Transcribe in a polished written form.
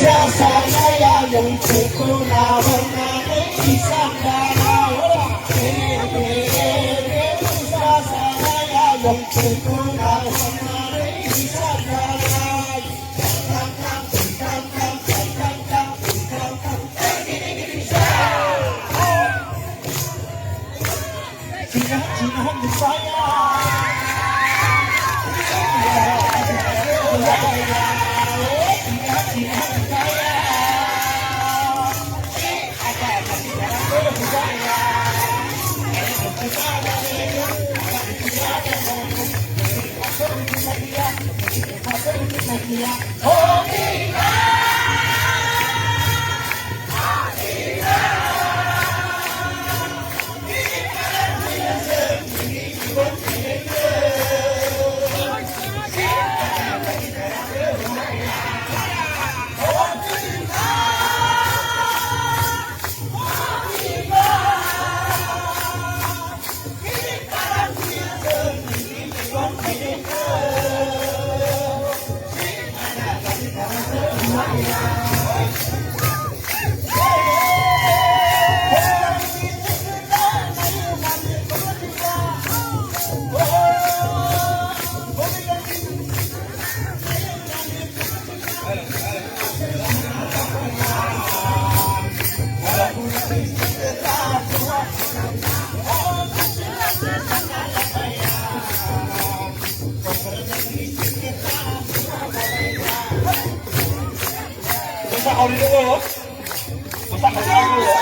saya yang terkuna warna di sandara saya yang terkuna warna di sandara Cina saya Masa kau di dulu, masa kau di dulu.